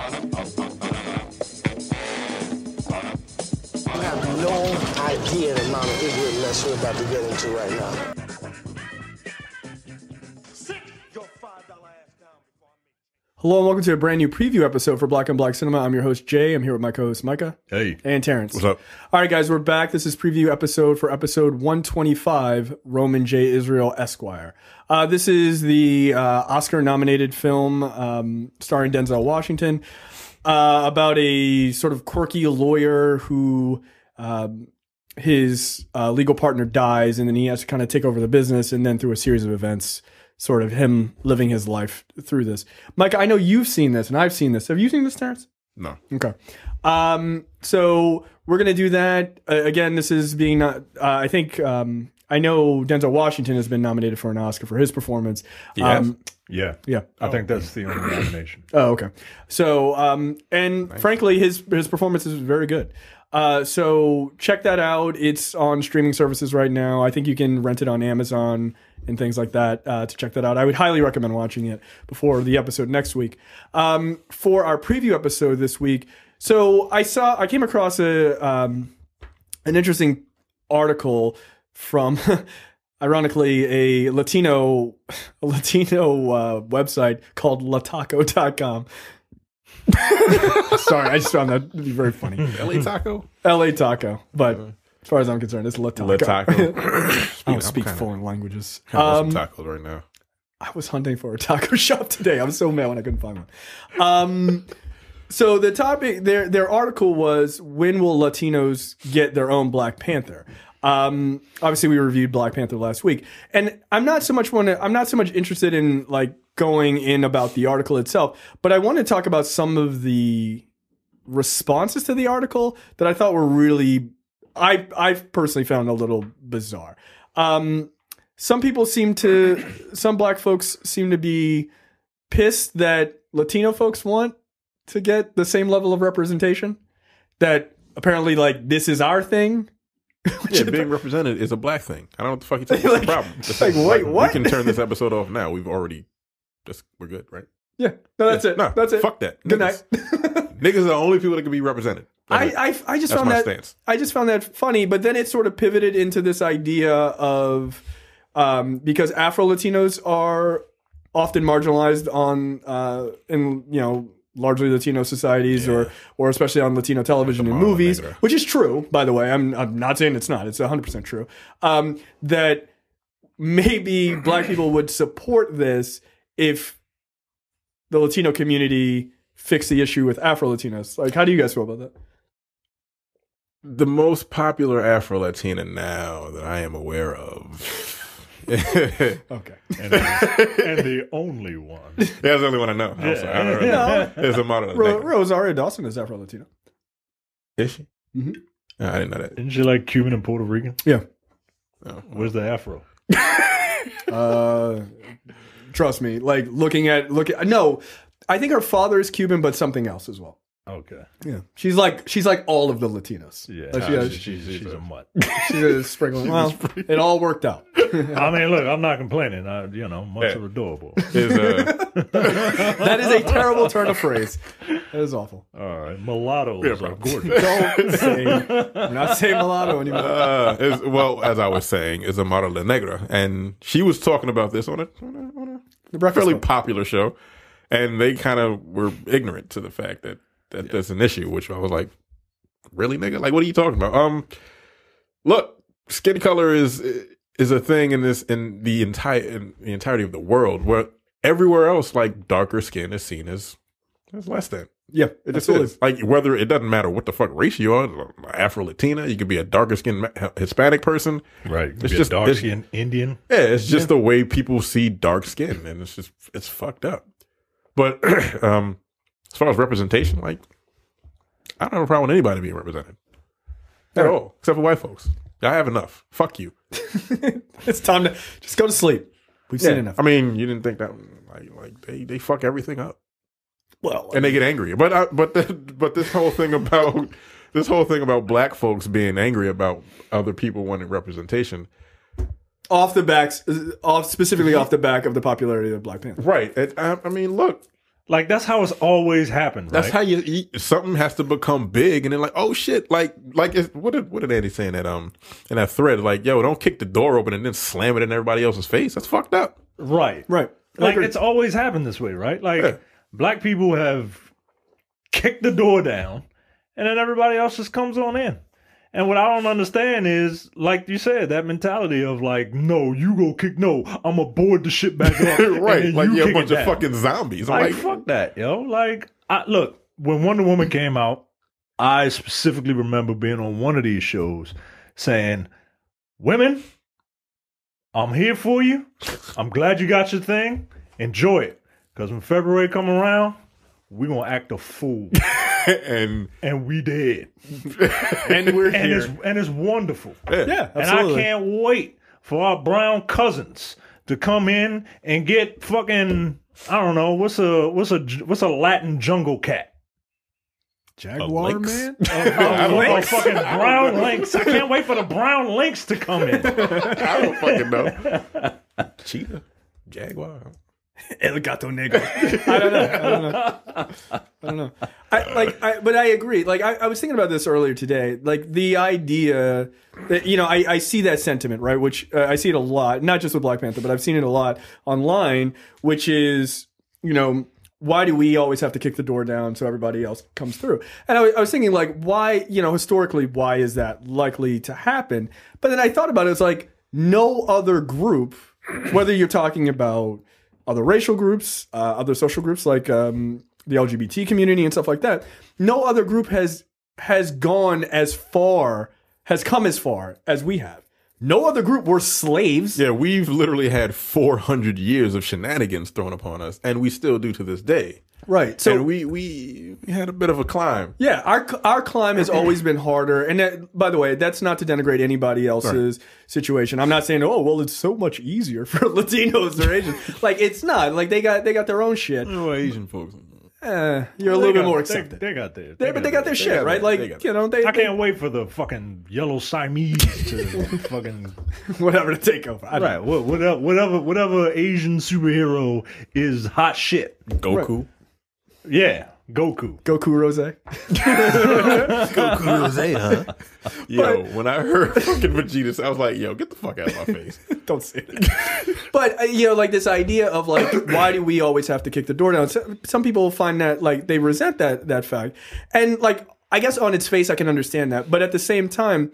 You have no idea the amount of ignorance we're about to get into right now. Hello and welcome to a brand new preview episode for Black on Black Cinema. I'm your host, Jay. I'm here with my co-host, Micah. Hey. And Terrence. What's up? All right, guys, we're back. This is preview episode for episode 125, Roman J. Israel Esquire. This is the Oscar-nominated film starring Denzel Washington about a sort of quirky lawyer who his legal partner dies, and then he has to kind of take over the business, and then through a series of events, sort of him living his life through this. Mike, I know you've seen this, and I've seen this. Have you seen this, Terrence? No. Okay. So we're going to do that. Again, this is being, I think, I know Denzel Washington has been nominated for an Oscar for his performance. Yes. Yeah. I think that's the only nomination. Oh, okay. So, and nice. Frankly, his performance is very good. So check that out. It's on streaming services right now. I think you can rent it on Amazon and things like that to check that out. I would highly recommend watching it before the episode next week. For our preview episode this week, so I came across an interesting article from, ironically, a Latino website called lataco.com. Sorry, I just found that to be very funny. LA Taco? LA Taco, but as far as I'm concerned, it's La Taco. I don't speak foreign languages. Some tacos right now. I was hunting for a taco shop today. I was so mad when I couldn't find one. So the topic, their article was, when will Latinos get their own Black Panther? Obviously, we reviewed Black Panther last week, and I'm not so much interested in like going in about the article itself, but I want to talk about some of the responses to the article that I thought were really, I personally found a little bizarre. Some black folks seem to be pissed that Latino folks want to get the same level of representation, that apparently like this is our thing. Yeah, being represented is a black thing. I don't know what the fuck you talking about. That's the problem. Wait, what? We can turn this episode off now. We're good, right? Yeah, no, that's it. No, that's it. Fuck that. Good night. Niggas are the only people that can be represented. I just found that stance. I just found that funny, but then it sort of pivoted into this idea of because Afro Latinos are often marginalized in largely Latino societies, or especially on Latino television and movies, which is true, by the way. I'm not saying it's not. It's 100% true. That maybe black people would support this if the Latino community fixed the issue with Afro Latinos. Like, how do you guys feel about that? The most popular Afro Latina now that I am aware of. Okay. And the only one. Yeah, that's the only one I know. There's a model. Rosario Dawson is Afro Latino. Is she? Mm-hmm. No, I didn't know that. Isn't she like Cuban and Puerto Rican? Yeah. Oh, where's the Afro? Trust me. Like no, I think her father is Cuban, but something else as well. Okay. Yeah. She's like all of the Latinos. Yeah. Like she's a mutt. She's a sprinkling. Well, it all worked out. I mean, look, I'm not complaining. Mutts are adorable. That is a terrible turn of phrase. That is awful. All right. Mulattoes are gorgeous. We're not saying mulatto anymore. Well, as I was saying, is a model de negra. And she was talking about this on a fairly popular show. And they kind of were ignorant to the fact that there's an issue, which I was like, really, nigga? Like, what are you talking about? Look, skin color is a thing in the entirety of the world, where everywhere else, like, darker skin is seen as less than. Yeah, it just is. Like, whether it doesn't matter what the fuck race you are, Afro Latina, you could be a darker skinned Hispanic person, right? It's just dark skinned Indian. Yeah, it's just the way people see dark skin, and it's fucked up. But as far as representation, like, I don't have a problem with anybody being represented at all, except for white folks. I have enough. Fuck you. It's time to just go to sleep. We've seen enough. I mean, you didn't think that like they fuck everything up. Well, and they get angry. But this whole thing about black folks being angry about other people wanting representation. Specifically off the back of the popularity of Black Panther. Right. I mean, look, Like, that's how it's always happened, That's right? how you eat. Something has to become big, and then like, oh shit, like what did Andy say in that thread? Like, yo, don't kick the door open and then slam it in everybody else's face. That's fucked up. Right. Like, it's always happened this way, right? Like, black people have kicked the door down, and then everybody else just comes on in. And what I don't understand is, like you said, that mentality of like, no, you go kick, no, I'm gonna board the shit back up. Right, like you're a bunch of down. fucking zombies. I'm like, fuck that, yo. Like, look, when Wonder Woman came out, I specifically remember being on one of these shows saying, women, I'm here for you. I'm glad you got your thing. Enjoy it. Because when February come around, we're going to act a fool. and we did. And we're here. And it's wonderful. Yeah, absolutely. And I can't wait for our brown cousins to come in and get fucking, I don't know, what's a Latin jungle cat? Jaguar man? A fucking brown lynx. I can't wait for the brown lynx to come in. I don't fucking know. Cheetah? Jaguar? El gato negro. I don't know. But I agree. Like, I was thinking about this earlier today. Like, the idea that, you know, I see that sentiment, right? Which I see it a lot, not just with Black Panther, but I've seen it a lot online, which is, you know, why do we always have to kick the door down so everybody else comes through? And I was thinking, like, why, you know, historically, why is that likely to happen? But then I thought about it. It's like, no other group, whether you're talking about other racial groups, other social groups like the LGBT community and stuff like that, no other group has come as far as we have. No other group were slaves. Yeah, we've literally had 400 years of shenanigans thrown upon us, and we still do to this day. Right. So and we had a bit of a climb. Yeah, our climb has always been harder. And that, by the way, that's not to denigrate anybody else's situation. I'm not saying, oh, well, it's so much easier for Latinos or Asians. Like, it's not. Like, they got their own shit. Oh, Asian folks. You're a little bit more accepted. They got their. But they got their shit, right? Like, you know, I can't wait for the fucking yellow Siamese to fucking whatever to take over. Right. Whatever Asian superhero is hot shit. Goku. Right. Yeah. Goku Rose. Goku Rose, huh? Yo, when I heard fucking Vegeta, I was like, yo, get the fuck out of my face. Don't say that. But, you know, like this idea of like, why do we always have to kick the door down? Some people find that, like, they resent that fact. And, like, I guess on its face, I can understand that. But at the same time,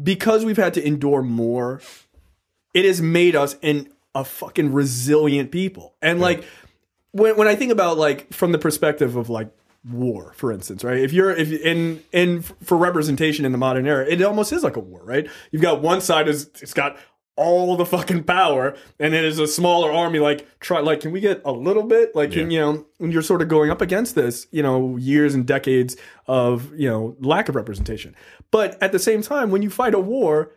because we've had to endure more, it has made us a fucking resilient people. And, like, when I think about, like, from the perspective of, like, war, for instance, right? If for representation in the modern era, it almost is like a war, right? You've got one side it's got all the fucking power, and then there's a smaller army. Like, can we get a little bit? Like, you know, when you're sort of going up against this, you know, years and decades of, you know, lack of representation. But at the same time, when you fight a war,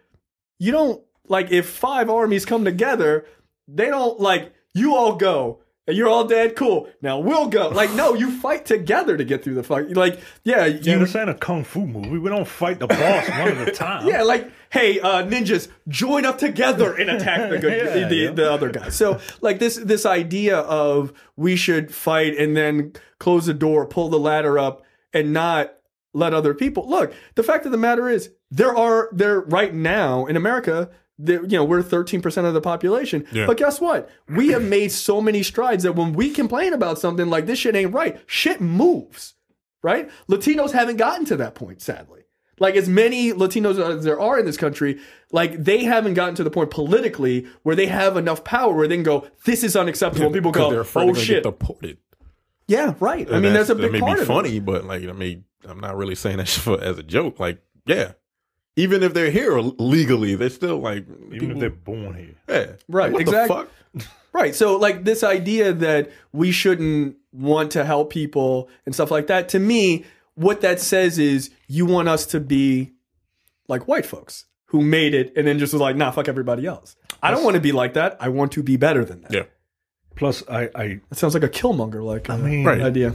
you don't, like, if 5 armies come together, they don't, like, you all go. And you're all dead? Cool. Now we'll go. Like, no, you fight together to get through the fight. Like, this ain't a kung fu movie. We don't fight the boss one at a time. Yeah, like, hey, ninjas, join up together and attack the other guy. So, like, this idea of we should fight and then close the door, pull the ladder up, and not let other people. Look, the fact of the matter is, there right now in America, you know, we're 13% of the population. Yeah. But guess what? We have made so many strides that when we complain about something like this shit ain't right, shit moves, right? Latinos haven't gotten to that point, sadly. Like, as many Latinos as there are in this country, like, they haven't gotten to the point politically where they have enough power where they can go, this is unacceptable. And people go, they're afraid oh, shit. Get deported. Yeah, right. I mean, there's a big part of it. That may be funny, but, like, I mean, I'm not really saying that shit as a joke. Like, yeah. Even if they're here legally, they're still like... Even if they're born here. Yeah. Right, what exactly. The fuck? Right, so like this idea that we shouldn't want to help people and stuff like that, to me, what that says is you want us to be like white folks who made it and then just was like, nah, fuck everybody else. I don't want to be like that. I want to be better than that. Yeah. Plus, It sounds like a Killmonger idea.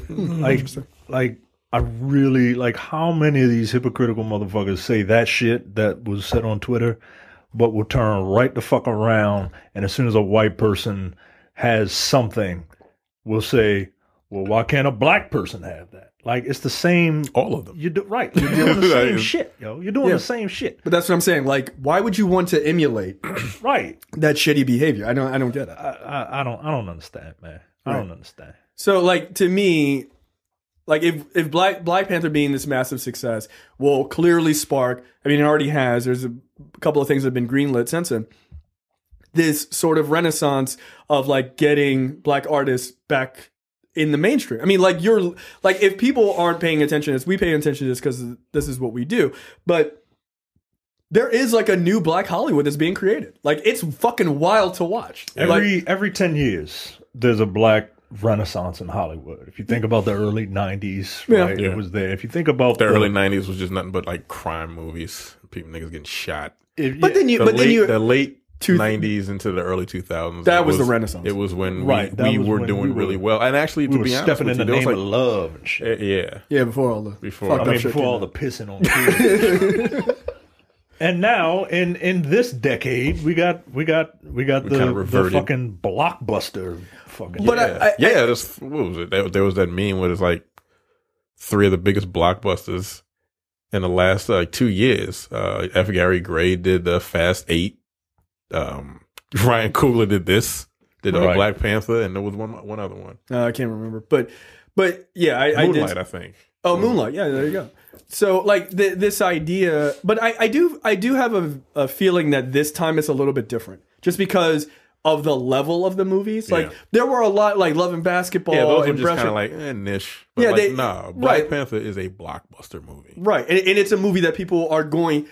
Like, I really, like, how many of these hypocritical motherfuckers say that shit that was said on Twitter, but will turn right the fuck around, and as soon as a white person has something, will say, Well, why can't a black person have that? Like, it's the same. All of them. You do right. You're doing the same shit, yo. You're doing the same shit. But that's what I'm saying. Like, why would you want to emulate Right. that shitty behavior? I don't get it. I don't understand, man. I don't understand. So, like, to me, like, if Black Panther being this massive success will clearly spark, I mean, it already has, there's a couple of things that have been greenlit since then, this sort of renaissance of, like, getting black artists back in the mainstream. I mean, like, if people aren't paying attention to this, we pay attention to this because this is what we do. But there is, like, a new Black Hollywood that's being created. Like, it's fucking wild to watch. Every 10 years, there's a black renaissance in Hollywood. If you think about the early 90s, right? It was there. If you think about the early 90s was just nothing but like crime movies, niggas getting shot. The late 90s into the early 2000s. That was the renaissance. It was when we were doing really well. And actually, to be honest, stepping in the name of love and shit. Yeah, before all the pissing on kids. And now in this decade, we got the fucking blockbuster fucking. But what was it? There was that meme where it's like 3 of the biggest blockbusters in the last 2 years. F. Gary Gray did the Fast 8. Ryan Coogler did Black Panther, and there was one other one. I can't remember, but yeah, Moonlight, I think. Oh, Moonlight. Yeah, there you go. So, like, this idea, but I do have a feeling that this time it's a little bit different, just because of the level of the movies. Like, there were a lot, like Love and Basketball. Yeah, those were just kind of like niche. But Black Panther is a blockbuster movie, right? And it's a movie that people are going,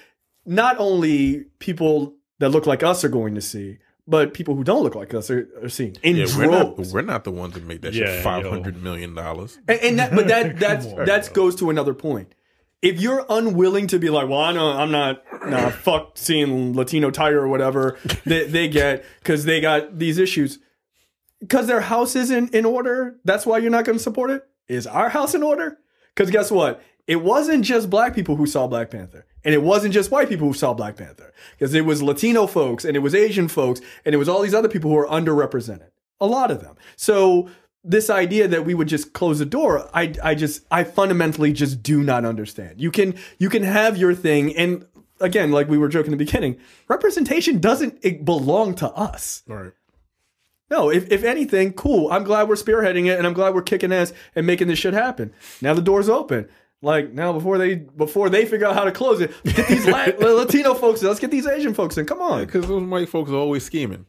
not only people that look like us are going to see, but people who don't look like us are seeing in droves. We're not the ones that make that shit $500 million. And that goes to another point. If you're unwilling to be like, well, I'm not fuck seeing Latino Tiger or whatever they get because they got these issues, because their house isn't in order, that's why you're not going to support it? Is our house in order? Because guess what? It wasn't just black people who saw Black Panther. And it wasn't just white people who saw Black Panther. Because it was Latino folks, and it was Asian folks, and it was all these other people who were underrepresented. A lot of them. So this idea that we would just close the door, I fundamentally just do not understand. You can have your thing, and again, like we were joking in the beginning, representation doesn't belong to us. Right. No, if anything, cool. I'm glad we're spearheading it, and I'm glad we're kicking ass and making this shit happen. Now the door's open. Like, now before they figure out how to close it, let's get these Latino folks in. Let's get these Asian folks in. Come on. Because those white folks are always scheming.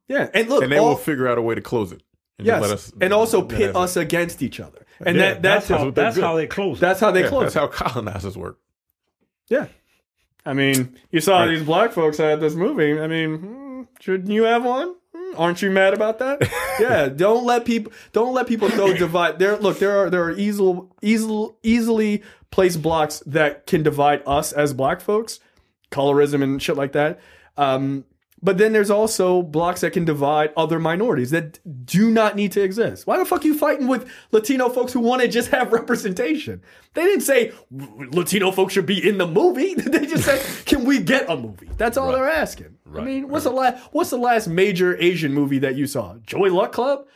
Yeah. And look. And they will figure out a way to close it. And also pit us against each other. And that's how they close it. That's how they close it. That's how colonizers work. Yeah. I mean, you saw these black folks at this movie. I mean, shouldn't you have one? Aren't you mad about that? Yeah, don't let people so divide. There are easily placed blocks that can divide us as black folks, colorism and shit like that. But then there's also blocks that can divide other minorities that do not need to exist. Why the fuck are you fighting with Latino folks who want to just have representation? They didn't say Latino folks should be in the movie. They just said, can we get a movie? That's all they're asking. Right. I mean, what's the last major Asian movie that you saw? Joy Luck Club?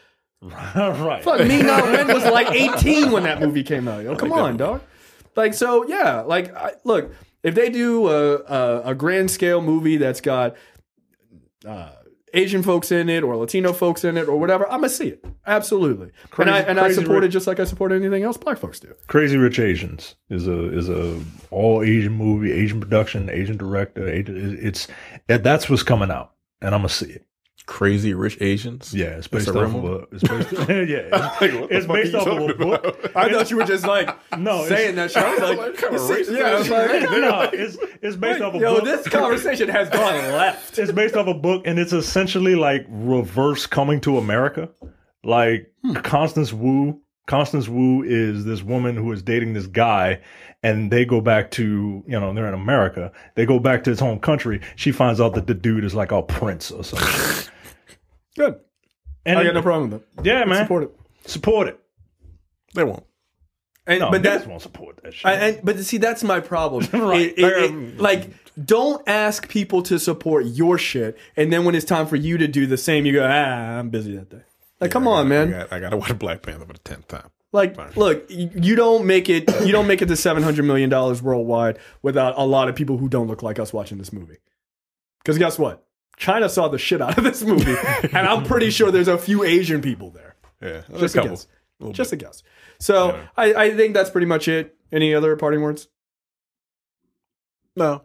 Right. Fuck, Me Not When was like 18 when that movie came out. Yo, come on, dog. Like, so, yeah. Like, look, if they do a grand scale movie that's got Asian folks in it or Latino folks in it or whatever, I'm gonna see it. Absolutely. I support it just like I support anything else black folks do. Crazy Rich Asians is a all Asian movie, Asian production, Asian director. That's what's coming out, and I'm gonna see it. Crazy Rich Asians? Yeah, it's based off of it's based off of a book. I thought you were just like saying that shit. I was like, kind of racist. Yeah, I was like, it's based off a book. Yo, this conversation has gone left. It's based off a book, and it's essentially like reverse Coming to America. Like Constance Wu. Constance Wu is this woman who is dating this guy, and they go back to, they're in America. They go back to his home country. She finds out that the dude is like a prince or something. Good. And I got no problem with it. Yeah, man. Support it. They won't. But that won't support that shit. But see, that's my problem. Right. Like, don't ask people to support your shit, and then when it's time for you to do the same, you go, I'm busy that day. Like, come on, man. I got to watch Black Panther for the 10th time. Like, look, you don't make it to $700 million worldwide without a lot of people who don't look like us watching this movie. Because guess what? China saw the shit out of this movie, and I'm pretty sure there's a few Asian people there. Yeah, just a guess. Just a guess. So I think that's pretty much it. Any other parting words? No.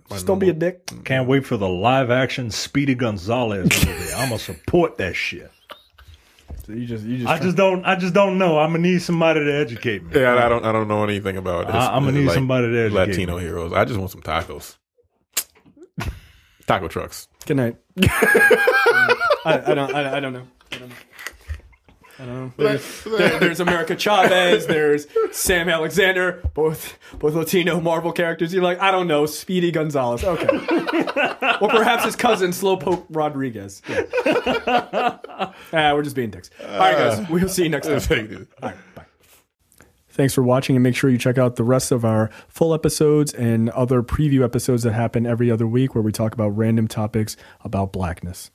Just don't be a dick. Can't wait for the live action Speedy Gonzalez movie. I'm gonna support that shit. So you just I just don't know. I'm gonna need somebody to educate me. Yeah, I don't know anything about this. I'm gonna need somebody to educate Latino me. heroes. I just want some tacos. Taco trucks. Good night. I don't know. There's America Chavez. There's Sam Alexander. Both Latino Marvel characters. You're like, I don't know. Speedy Gonzalez. Okay. Or perhaps his cousin, Slowpoke Rodriguez. Yeah. We're just being dicks. All right, guys. We'll see you next time. All right. Bye. Thanks for watching, and make sure you check out the rest of our full episodes and other preview episodes that happen every other week where we talk about random topics about blackness.